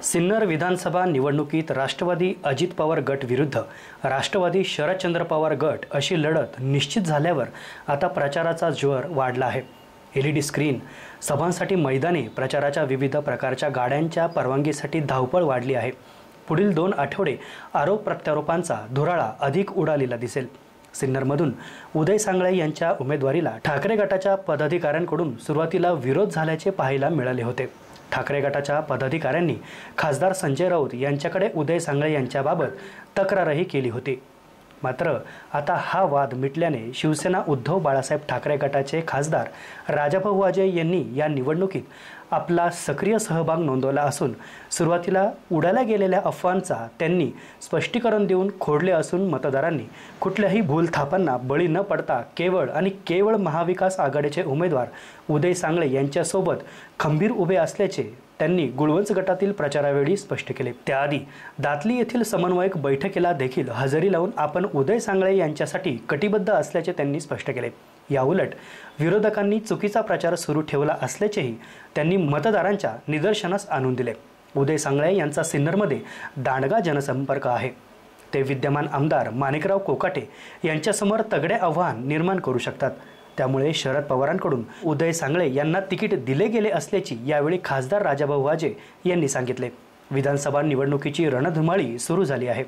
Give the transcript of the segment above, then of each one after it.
सिन्नर विधानसभा निवडणुकीत राष्ट्रवादी अजित पवार गट विरुद्ध राष्ट्रवादी शरदचंद्र पवार गट अशी लढत निश्चित झाल्यावर आता प्रचाराचा जोर वाढला आहे। एलईडी स्क्रीन, सभांसाठी मैदाने, प्रचाराच्या विविध प्रकारच्या गाड्यांच्या परवानगीसाठी धावपळ वाढली आहे। पुढील 2 आठवडे आरोप प्रत्यारोपांचा धुराळा अधिक उडालेला दिसेल। सिन्नरमधून उदय सांगळे यांच्या उमेदवारीला ठाकरे गटाच्या पदाधिकाऱ्यांकडून सुरुवातीला विरोध झाल्याचे पाहायला मिळाले होते। ठाकरे गटाच्या पदाधिकाऱ्यांनी खासदार संजय राऊत यांच्याकडे उदय सांगळे यांच्याबाबत तक्रारही केली होती। मात्र आता हा वाद मिटल्याने शिवसेना उद्धव बाळासाहेब ठाकरे गटाचे खासदार राजाभाऊ वाजे यांनी या निवडणुकीत आपला सक्रिय सहभाग नोंदवला असून सुरुवातीला उडाल्या गेलेल्या अफवांचा त्यांनी स्पष्टीकरण देऊन खोडले असून मतदारांनी कुठल्याही भूलथापांना बळी न पडता केवळ महाविकास आघाडीचे उमेदवार उदय सांगळे यांच्यासोबत खंबीर उभे असल्याचे त्यांनी गुळवंच गटातील प्रचारावेळी स्पष्ट केले। त्याआधी दातली येथील समन्वयक बैठकीला देखील हजेरी लावून आपण उदय सांगळे यांच्यासाठी कटिबद्ध असल्याचे त्यांनी स्पष्ट केले। याउलट विरोधकांनी चुकीचा प्रचार सुरू ठेवला असल्याचेही त्यांनी मतदारांच्या निदर्शनास आणून दिले। उदय सांगळे यांचा सिन्नरमध्ये दांडगा जनसंपर्क आहे। ते विद्यमान आमदार माणिकराव कोकाटे यांच्यासमोर तगडे आव्हान निर्माण करू शकतात। त्यामुळे शरद पवारांकडून उदय सांगळे यांना तिकीट दिले गेले असल्याची यावेळी खासदार राजाभाऊ वाजे यांनी सांगितले। विधानसभा निवडणुकीची रणधुमाळी सुरू झाली आहे।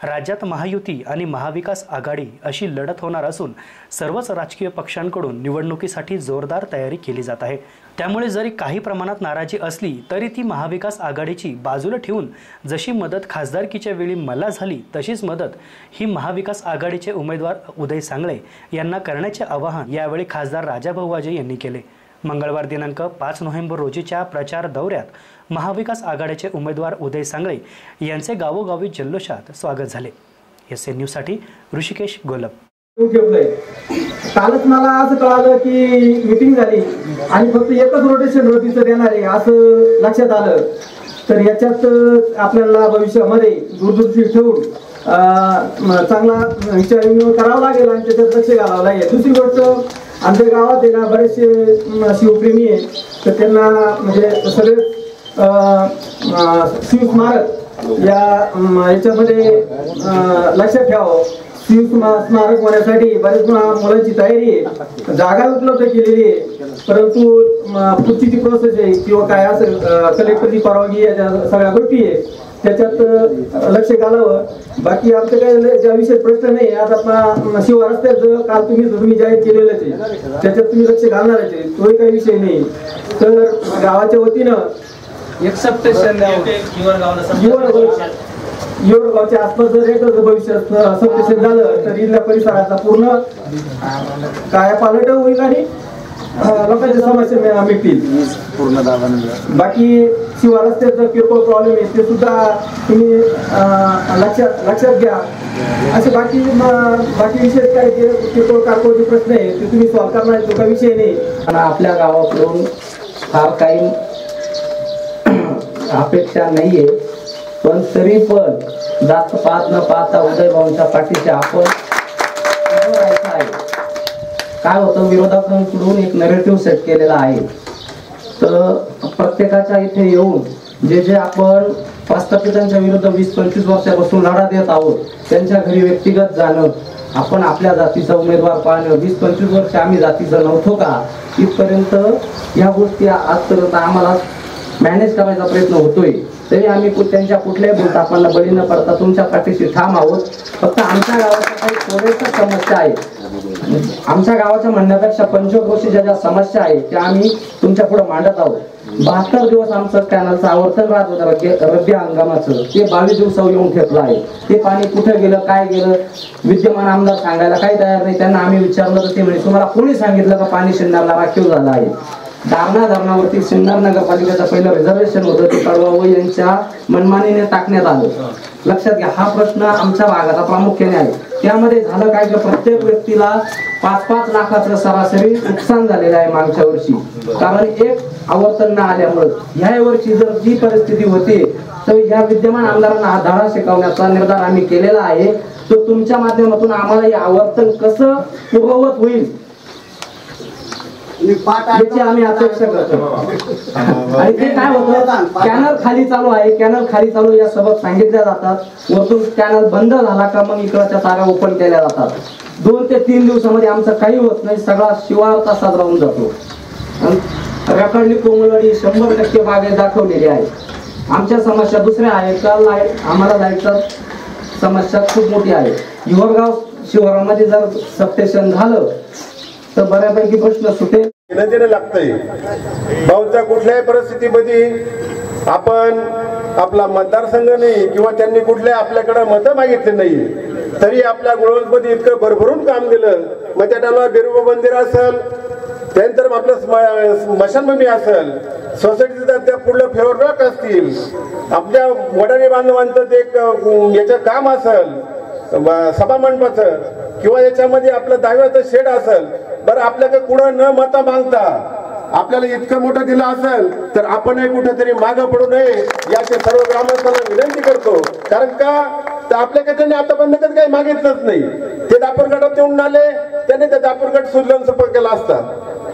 राज्यात महायुती आणि महाविकास आघाडी अशी लढत होणार असून सर्वच राजकीय पक्षांकडून निवडणुकीसाठी जोरदार तयारी केली जात आहे। त्यामुळे जरी काही प्रमाणात नाराजी असली तरी ती महाविकास आघाडीची बाजूला ठेवून जशी मदत खासदारकीच्या वेळी मला झाली तशीच मदत ही महाविकास आघाडीचे उमेदवार उदय सांगळे यांना करण्याचे आवाहन यावेळी खासदार राजाभाऊ वाजे यांनी केले। मंगळवार दिनांक 5 नोव्हेंबर रोजीच्या प्रचार दौऱ्यात महाविकास आघाडीचे उमेदवार उदय सांगळे यांचे गावोगावी जल्लोषात स्वागत झाले। एसएन न्यूजसाठी ऋषिकेश गोलप। कालच मला असं कळालं की मीटिंग झाली आणि फक्त एकच रोटेशन रद्दीचं देणार आहे असं लक्षात आलं। तर याच्यात आपल्याला भविष्यामध्ये दूरदृष्टी ठेवून चांगला विचार विनिमय करावा लागेल आणि त्याच्यात लक्ष घालावं लागेल। दुसरी गोष्ट, आमच्या गावात आहे ना बरेचसे शिवप्रेमी आहे, तर त्यांना म्हणजे सगळे शिव स्मारक याच्यामध्ये लक्षात ठेवावं। शिव स्मारक होण्यासाठी बरेच मुलांची तयारी आहे, जागा उपलब्ध केलेली आहे, परंतु पुढची जी प्रोसेस आहे किंवा काय असं कलेक्टरची परवानगी या सगळ्या गोष्टी आहे त्याच्यात लक्ष घालावं। बाकी आमचं काही ज्या विषय प्रश्न नाही। आज आपला शिव रस्त्याचं काल तुम्ही जाहीर केलेलंच आहे, त्याच्यात तुम्ही लक्ष घालणारच आहे, तोही काही विषय नाही। तर गावाच्या वतीनं गावच्या आसपास जर एकच भविष्यात सबस्टेशन झालं तर इथल्या परिसराचा पूर्ण कायापालट होईल आणि लोकांच्या समस्या मिटतील। बाकी शिवार रस्त्याचं किरकोळ प्रॉब्लेम आहे ते सुद्धा तुम्ही लक्षात घ्या। असे बाकी विषय काय किरकोळ कारकोळचे प्रश्न आहे ते तुम्ही सॉल्व्ह करणार, तो काही विषय नाही। आणि आपल्या गावाकडून फार काही अपेक्षा नाहीये, पण तरी पण जास्त पाहत न पाहता उदय भाऊंच्या पाठीशी आपण राहायचं आहे। काय होतं, विरोधकांकडून एक नरेटिव्ह सेट केलेला आहे। तर प्रत्येकाच्या इथे येऊन जे आपण प्रस्थापितांच्या विरुद्ध 20-25 वर्षापासून लढा देत आहोत त्यांच्या घरी व्यक्तिगत जाणं, आपण आपल्या जातीचा उमेदवार पाहणं, 20-25 वर्ष आम्ही जातीचं नव्हतो का, इथपर्यंत या गोष्टी आजपर्यंत आम्हाला मॅनेज करायचा प्रयत्न होतोय। तरी आम्ही त्यांच्या कुठल्याही भूलथापांना बळी न पडता तुमच्या पाठीशी ठाम आहोत। फक्त आमच्या गावाच्या काही थोड्याशा समस्या आहेत, आमच्या गावाच्या म्हणण्यापेक्षा पंचक्रोशीच्या ज्या समस्या आहेत त्या आम्ही तुमच्या पुढे मांडत आहोत। 72 दिवस आमचं कॅनलचं आवर्तन राहत होतं रब्बी हंगामाचं, ते 22 दिवसावर येऊन ठेपलं आहे। ते पाणी कुठे गेलं काय गेलं विद्यमान आमदार सांगायला काही तयार नाही। त्यांना आम्ही विचारलं तर ते म्हणजे तुम्हाला कोणी सांगितलं का पाणी सिन्नरला राखीव झालं आहे। दारणा धरणावरती सिन्नर नगरपालिकेचं पहिलं रिझर्वेशन होतं, ते कळवा यांच्या मनमानीने टाकण्यात आलं। लक्षात घ्या, हा प्रश्न आमच्या भागाचा प्रामुख्याने आहे। त्यामध्ये झालं काय की प्रत्येक व्यक्तीला 5-5 लाखाचं सरासरी नुकसान झालेलं आहे मागच्या वर्षी, कारण एक आवर्तन न आल्यामुळे। ह्या वर्षी जर जी परिस्थिती होती तर या विद्यमान आमदारांना हा धडा शिकवण्याचा निर्धार आम्ही केलेला आहे। तो तुमच्या माध्यमातून आम्हाला हे आवर्तन कसं पूर्ववत होईल याची आम्ही अपेक्षा करतो. आणि ते काय होतं, कॅनल खाली चालू आहे, कॅनल खाली चालू या सबब सांगितल्या जातात. वरतून कॅनल बंद झाला का मग इकडच्या तारा ओपन केल्या जातात. 2 ते 3 दिवसामध्ये आमचं काही होत नाही, सगळा शिवार तसाच राहून जातो. रखडली कोमलवाडी 100% बागे दाखवलेली आहे. आमच्या समस्या दुसऱ्या आहेत का, आम्हाला लाईटचा समस्या खूप मोठी आहे. युवरगाव शिवारामध्ये जर सबस्टेशन झालं तर बऱ्यापैकी प्रश्न सुटेल. नदीने लागतंय. भाऊच्या कुठल्याही परिस्थितीमध्ये आपण आपला मतदारसंघ नाही किंवा त्यांनी कुठल्या आपल्याकडे मतं मागितले नाही तरी आपल्या गुळवंतमध्ये इतकं भरभरून काम केलं. मग त्या टायमाला बिरोबा मंदिर असेल, त्यानंतर आपलं स्मशानभूमी असेल, सोसायटीचं त्या पुढलं फेवर रॉक असतील, आपल्या वडारी बांधवांचं ते याचं काम असेल, सभा मंडपाचं किंवा याच्यामध्ये आपलं दहाव्याचं शेड असेल. बरं, आपल्याकडे कुठं न मतं मागता आपल्याला इतकं मोठं दिलं असेल तर आपणही कुठेतरी मागं पडू नये याचे सर्व ग्रामस्थांना विनंती करतो. कारण का तर आपल्याकडे त्यांनी आतापर्यंत कधी काही मागितलंच नाही. ते दापूर गटात येऊन आले, त्यांनी ते दापूर गट सुजलन सफळ केला असता.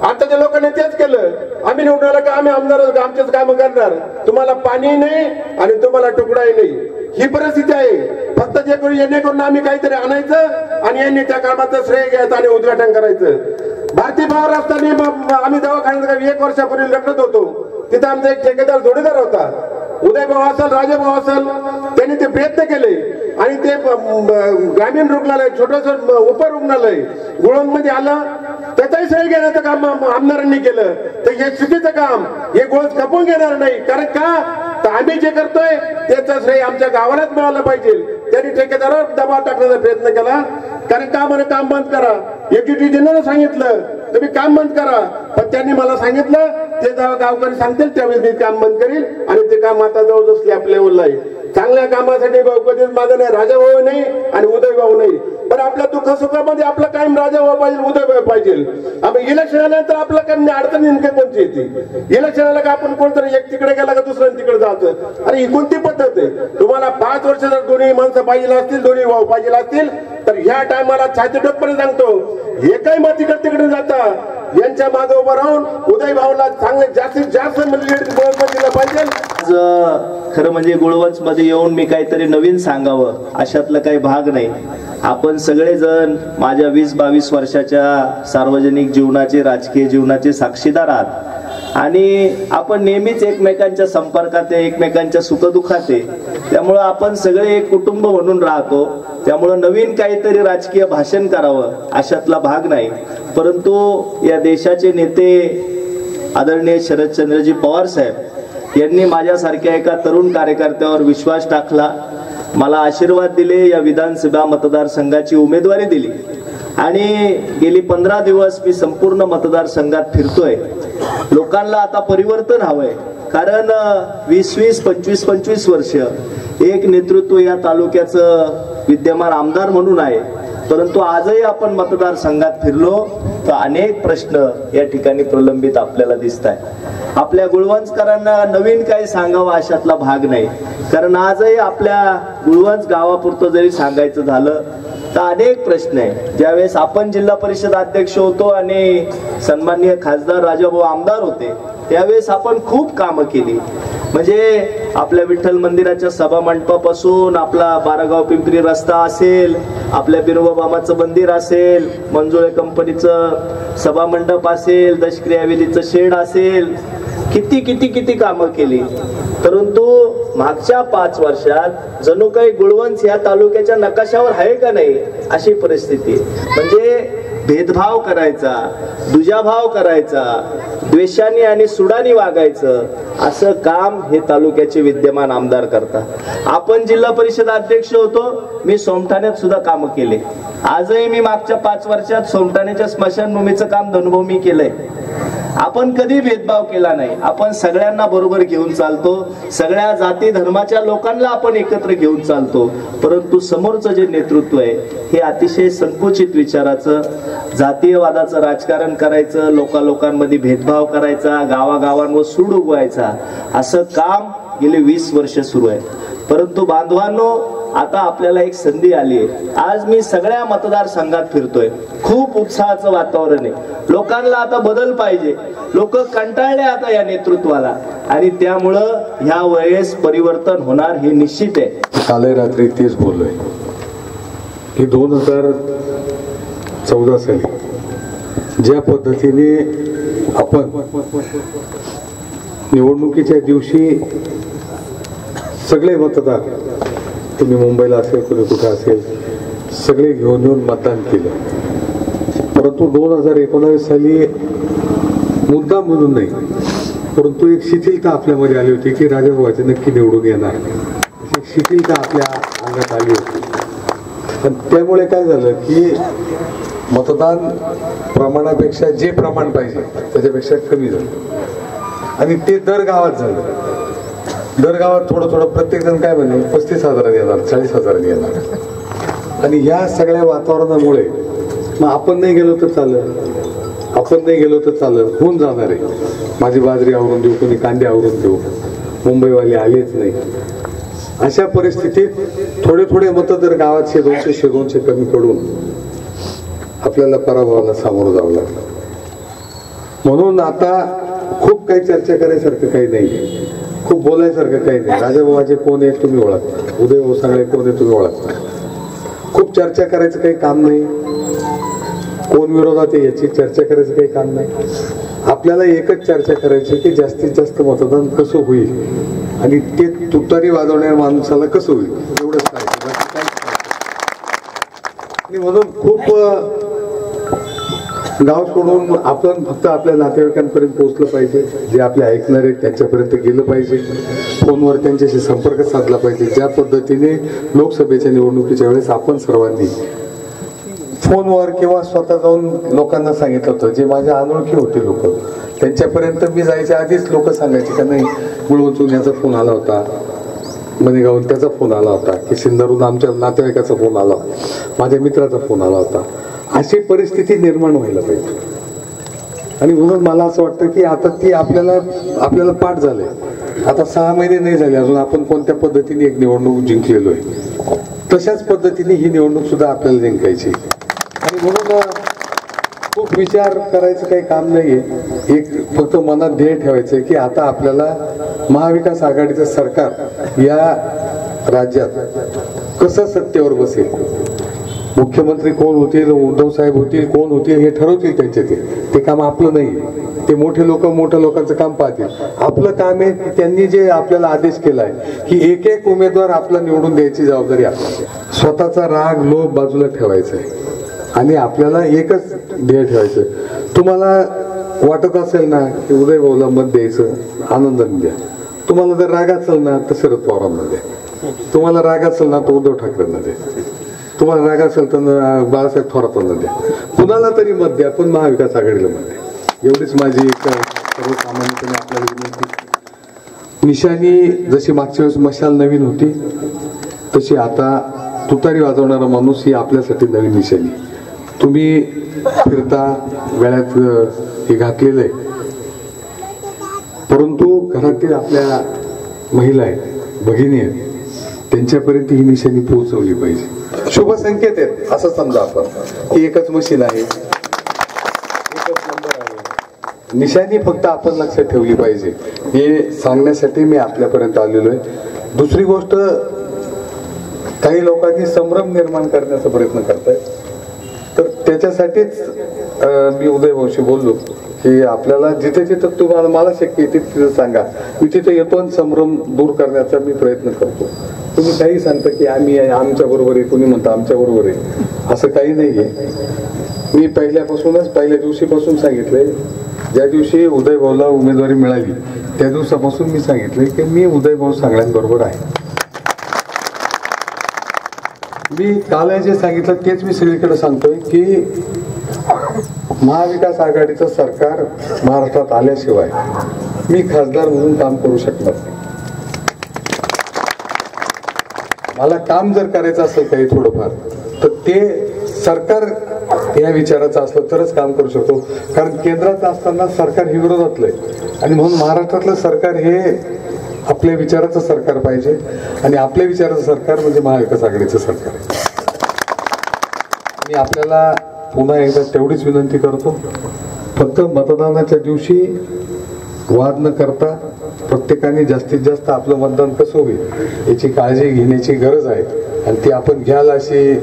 आताच्या लोकांनी तेच केलं. आम्ही निवडून आलं का आम्ही आमदार आमचेच काम करणार, तुम्हाला पाणी नाही आणि तुम्हाला तुकडाही नाही. ही परिस्थिती आहे. फक्त जे करून येणे करून आम्ही काहीतरी आणायचं आणि यांनी त्या कामाचं श्रेय घ्यायचं आणि उद्घाटन करायचं. भारतीय पवार असताना आम्ही दवाखान्यात 1 वर्षापूर्वी लढत होतो. तिथं आमचा एक ठेकेदार जोडीदार होता, उदय भाऊ असेल, राजा भाऊ असेल, त्यांनी ते प्रयत्न केले आणि ते ग्रामीण रुग्णालय, छोटस उपरुग्णालय गुळवंतमध्ये आलं. त्याचाही श्रेय घेण्याचं काम आमदारांनी केलं. तर हे चुकीचं काम, हे गोळ खपून घेणार नाही. कारण का तर आम्ही जे करतोय त्याचं श्रेय आमच्या गावालाच मिळालं पाहिजे. त्यांनी ठेकेदारावर दबाव टाकण्याचा प्रयत्न केला. कारण का म्हणे काम बंद करा, एक्झिक्युटिव्ह जनरल सांगितलं तुम्ही काम बंद करा. पण त्यांनी मला सांगितलं ते जेव्हा गावकरी सांगतील त्यावेळेस मी काम बंद करील आणि ते काम आता जवळजवळ स्लॅब लेवलला आहे. चांगल्या कामासाठी भाऊ कधीच माझं नाही, राजा भाऊ नाही आणि उदय भाऊ नाही. पण आपल्या दुःख सुखामध्ये आपला कायम राजा भाऊ पाहिजे, उदय भाऊ पाहिजे. आपण इलेक्शन आल्यानंतर आपलं काही अडचण नेमके कोणती येते. इलेक्शन आलं का आपण कोणतरी एक तिकडे गेला का दुसऱ्या तिकडे जायचं. अरे ही कोणती पद्धत आहे. तुम्हाला 5 वर्ष जर दोन्ही माणसं पाहिजे असतील, दोन्ही भाऊ पाहिजे असतील तर ह्या टायमाला छाती टोकपणे सांगतो, एकही मत तिकडे तिकडे जाता यांच्या मागे उभं राहून उदय भाऊला चांगले जास्तीत जास्त दिलं पाहिजे. खरं म्हणजे गुळवंच मध्ये येऊन मी काहीतरी नवीन सांगावं अशातला काही भाग नाही. आपण सगळेजण माझ्या 20-22 वर्षाच्या सार्वजनिक जीवनाचे, राजकीय जीवनाचे साक्षीदार आहात आणि आपण नेहमीच एकमेकांच्या संपर्कात आहे, एकमेकांच्या सुखदुःखात आहे. त्यामुळं आपण सगळे एक कुटुंब म्हणून राहतो. त्यामुळं नवीन काहीतरी राजकीय भाषण करावं अशातला भाग नाही. परंतु या देशाचे नेते आदरणीय शरदचंद्रजी पवार साहेब यांनी माझ्यासारख्या एका तरुण कार्यकर्त्यावर विश्वास टाकला, मला आशीर्वाद दिले, या विधानसभा मतदारसंघाची उमेदवारी दिली आणि गेली 15 दिवस मी संपूर्ण मतदारसंघात फिरतोय. लोकांना आता परिवर्तन हवंय. कारण 20-20, 25-25 वर्ष एक नेतृत्व या तालुक्याचं विद्यमान आमदार म्हणून आहे. परंतु आजही आपण मतदारसंघात फिरलो तर अनेक प्रश्न या ठिकाणी प्रलंबित आपल्याला दिसत आहेत. आपल्या गुळवंचकरांना नवीन काही सांगावं अशातला भाग नाही. कारण आजही आपल्या गुळवंच गावापुरतं जरी सांगायचं झालं तर अनेक प्रश्न आहे. ज्यावेळेस आपण जिल्हा परिषद अध्यक्ष होतो आणि सन्माननीय खासदार राजाभाऊ आमदार होते त्यावेळेस आपण खूप कामं केली. म्हणजे आपल्या विठ्ठल मंदिराच्या सभा मंडपापासून आपला बारागाव पिंपरी रस्ता असेल, आपल्या बिरोबा मामाचं मंदिर असेल, मंजुळे कंपनीचं सभा मंडप असेल, दशक्रिया विधीचं शेड असेल, किती किती किती कामं केली. परंतु मागच्या 5 वर्षात जणू काही गुळवंच या तालुक्याच्या नकाशावर आहे का नाही अशी परिस्थिती. म्हणजे भेदभाव करायचा, दुजाभाव करायचा, द्वेषाने आणि सुडाने वागायचं असं काम हे तालुक्याचे विद्यमान आमदार करतात. आपण जिल्हा परिषद अध्यक्ष होतो, मी सोमठाण्यात सुद्धा कामं केले. आजही मी मागच्या 5 वर्षात सोमठाण्याच्या स्मशानभूमीचं काम धनुभाऊ मी केलंय. आपण कधी भेदभाव केला नाही. आपण सगळ्यांना बरोबर घेऊन चालतो, सगळ्या जाती धर्माच्या लोकांना आपण एकत्र घेऊन चालतो. परंतु समोरचं जे नेतृत्व आहे हे अतिशय संकुचित विचाराचं, जातीयवादाचं राजकारण करायचं, लोकांमध्ये भेदभाव करायचा, गावागावांवर सूड उगवायचा असं काम गेले 20 वर्ष सुरू आहे. परंतु बांधवांनो, आता आपल्याला एक संधी आली आहे. आज मी सगळ्या मतदारसंघात फिरतोय. खूप उत्साहाचं वातावरण आहे. लोकांना आता बदल पाहिजे. लोक कंटाळले आता या नेतृत्वाला, आणि त्यामुळं ह्या वेळेस परिवर्तन होणार हे निश्चित आहे. काल रात्री तेच बोललोय की 2014 साली ज्या पद्धतीने आपण निवडणुकीच्या दिवशी सगळे मतदार, तुम्ही मुंबईला असेल कुठे कुठे असेल, सगळे घेऊन येऊन मतदान केलं. परंतु 2019 साली मुद्दा म्हणून नाही, परंतु एक शिथिलता आपल्यामध्ये आली होती की राजाभाऊचे नक्की निवडून येणार. एक शिथिलता आपल्या अंगात आली होती. आणि त्यामुळे काय झालं की मतदान प्रमाणापेक्षा जे प्रमाण पाहिजे त्याच्यापेक्षा कमी झालं. आणि ते दर गावात झालं. दर गावात थोडं थोडं प्रत्येक जण काय म्हणले 35,000 येणार, 40,000 येणार. आणि ह्या सगळ्या वातावरणामुळे मग आपण नाही गेलो तर चालेल, आपण नाही गेलो तर चालेल, होऊन जाणार आहे. माझी बाजरी आवरून देऊ, कोणी कांदे आवरून देऊ, मुंबईवाले आलेच नाही. अशा परिस्थितीत थोडे थोडे मतं जर गावात 100-200 कमी पडून आपल्याला पराभवाला सामोरं जावं लागलं. म्हणून आता खूप काही चर्चा करायसारखं काही नाही, खूप बोलायसारखं काही नाही. राजाभाऊचे कोण आहे तुम्ही ओळखता, उदयभाऊ सांगळे कोण आहे तुम्ही ओळखता. खूप चर्चा करायचं काही काम नाही, कोण विरोधात आहे याची चर्चा करायचं काही काम नाही. आपल्याला एकच चर्चा करायची की जास्तीत जास्त मतदान कसं होईल आणि ते तुतारी वाजवणाऱ्या माणसाला कसं होईल, एवढंच करायचं. आणि म्हणून खूप गाव सोडून आपण फक्त आपल्या नातेवाईकांपर्यंत पोहोचलं पाहिजे. जे आपले ऐकणार आहेत त्यांच्यापर्यंत गेलं पाहिजे. फोनवर त्यांच्याशी संपर्क साधला पाहिजे. ज्या पद्धतीने लोकसभेच्या निवडणुकीच्या वेळेस आपण सर्वांनी फोनवर किंवा स्वतः जाऊन लोकांना सांगितलं होतं, जे माझ्या अनोळखी होते लोक, त्यांच्यापर्यंत मी जायच्या आधीच लोक सांगायचे का नाही गुळवंतून याचा फोन आला होता, मनेगावून त्याचा फोन आला होता, की सिन्नरहून आमच्या नातेवाईकाचा फोन आला, माझ्या मित्राचा फोन आला होता. अशी परिस्थिती निर्माण व्हायला पाहिजे. आणि म्हणून मला असं वाटतं की आता ती आपल्याला पाठ झाले. आता 6 महिने नाही झाले अजून आपण कोणत्या पद्धतीने एक निवडणूक जिंकलेलो आहे, तशाच पद्धतीने ही निवडणूक सुद्धा आपल्याला जिंकायची. आणि म्हणून खूप विचार करायचं काही काम नाहीये. एक फक्त मनात ध्येय ठेवायचं की आता आपल्याला महाविकास आघाडीचं सरकार या राज्यात कसं सत्तेवर बसेल, मुख्यमंत्री कोण होतील, उद्धव साहेब होतील, कोण होतील हे ठरवतील त्यांचे. ते काम आपलं नाही. ते मोठ्या लोकांचं काम पाहतील. आपलं काम आहे की त्यांनी जे आपल्याला आदेश केलाय की एक एक उमेदवार आपला निवडून द्यायची जबाबदारी आपली. स्वतःचा राग लोभ बाजूला ठेवायचा आहे आणि आपल्याला एकच ध्येय ठेवायचं. तुम्हाला वाटत असेल ना की उदयभाऊला मत द्यायचं, आनंदाने द्या. तुम्हाला जर राग असेल ना तर शरद पवारांना द्या. तुम्हाला राग असेल ना तर उद्धव ठाकरेंना द्या. तुम्हाला राग असेल तर बाळासाहेब थोरातांना द्या. कुणाला तरी मत द्या, पण महाविकास आघाडीला मत द्या. एवढीच माझी एक सर्वसामान्यपणे आपल्याला विनंती. निशाणी जशी मागच्या वेळेस मशाल नवीन होती, तशी आता तुतारी वाजवणारा माणूस ही आपल्यासाठी नवीन निशाणी. तुम्ही फिरता गळ्यात हे घातलेलं आहे, परंतु घरातील आपल्या महिला आहेत, भगिनी आहेत, त्यांच्यापर्यंत ही निशाणी पोहोचवली पाहिजे. शुभ संकेत आहेत असं समजा आपण की एकच मशीन आहे, एकच नंबर आहे. निशाणी फक्त आपण लक्षात ठेवली पाहिजे हे सांगण्यासाठी मी आपल्यापर्यंत आलेलो आहे. दुसरी गोष्ट, काही लोकांनी संभ्रम निर्माण करण्याचा प्रयत्न करतायत, तर त्याच्यासाठीच मी उदयभाऊशी बोललो की आपल्याला जिथे जिथे तुम्हाला मला शक्य आहे तिथे सांगा, मी तिथे येतो आणि संभ्रम दूर करण्याचा मी प्रयत्न करतो. तुम्ही काही सांगता की आम्ही आमच्या बरोबर आहे, कोणी म्हणतं आमच्या बरोबर आहे, असं काही नाहीये. मी पहिल्या दिवशीपासून सांगितलंय, ज्या दिवशी उदयभाऊला उमेदवारी मिळाली त्या दिवसापासून मी सांगितलंय की मी उदयभाऊ सगळ्यांबरोबर आहे. मी काल जे सांगितलं तेच मी सगळीकडे सांगतोय की महाविकास आघाडीचं सरकार महाराष्ट्रात आल्याशिवाय मी खासदार म्हणून काम करू शकणार नाही. मला काम जर करायचं असेल काही थोडंफार तर ते सरकार या विचाराचं असलं तरच काम करू शकतो. कारण केंद्रात असताना सरकार हे विरोधातलं आहे आणि म्हणून महाराष्ट्रातलं सरकार हे आपल्या विचाराचं सरकार पाहिजे आणि आपल्या विचाराचं सरकार म्हणजे महाविकास आघाडीचं सरकार आहे. मी आपल्याला पुन्हा एकदा तेवढीच विनंती करतो, फक्त मतदानाच्या दिवशी वाद न करता प्रत्येकाने जास्तीत जास्त आपलं मतदान कसं होईल याची काळजी घेण्याची गरज आहे आणि ती आपण घ्याल अशी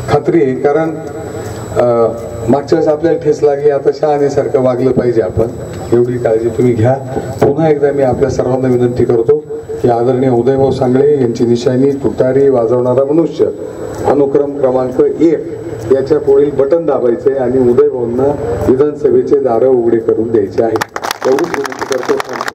खात्री आहे. कारण मागच्या वेळेस आपल्याला ठेस लागली, आता शहाण्यासारखं वागलं पाहिजे आपण, एवढी काळजी तुम्ही घ्या. पुन्हा एकदा मी आपल्या सर्वांना विनंती करतो की आदरणीय उदयभाऊ सांगळे यांची निशाणी तुतारी वाजवणारा मनुष्य अनुक्रम क्रमांक 1 याच्या पुढील बटन दाबायचे आणि उदयभाऊंना विधानसभेचे दारं उघडे करून द्यायचे आहे. एवढीच विनंती करतो.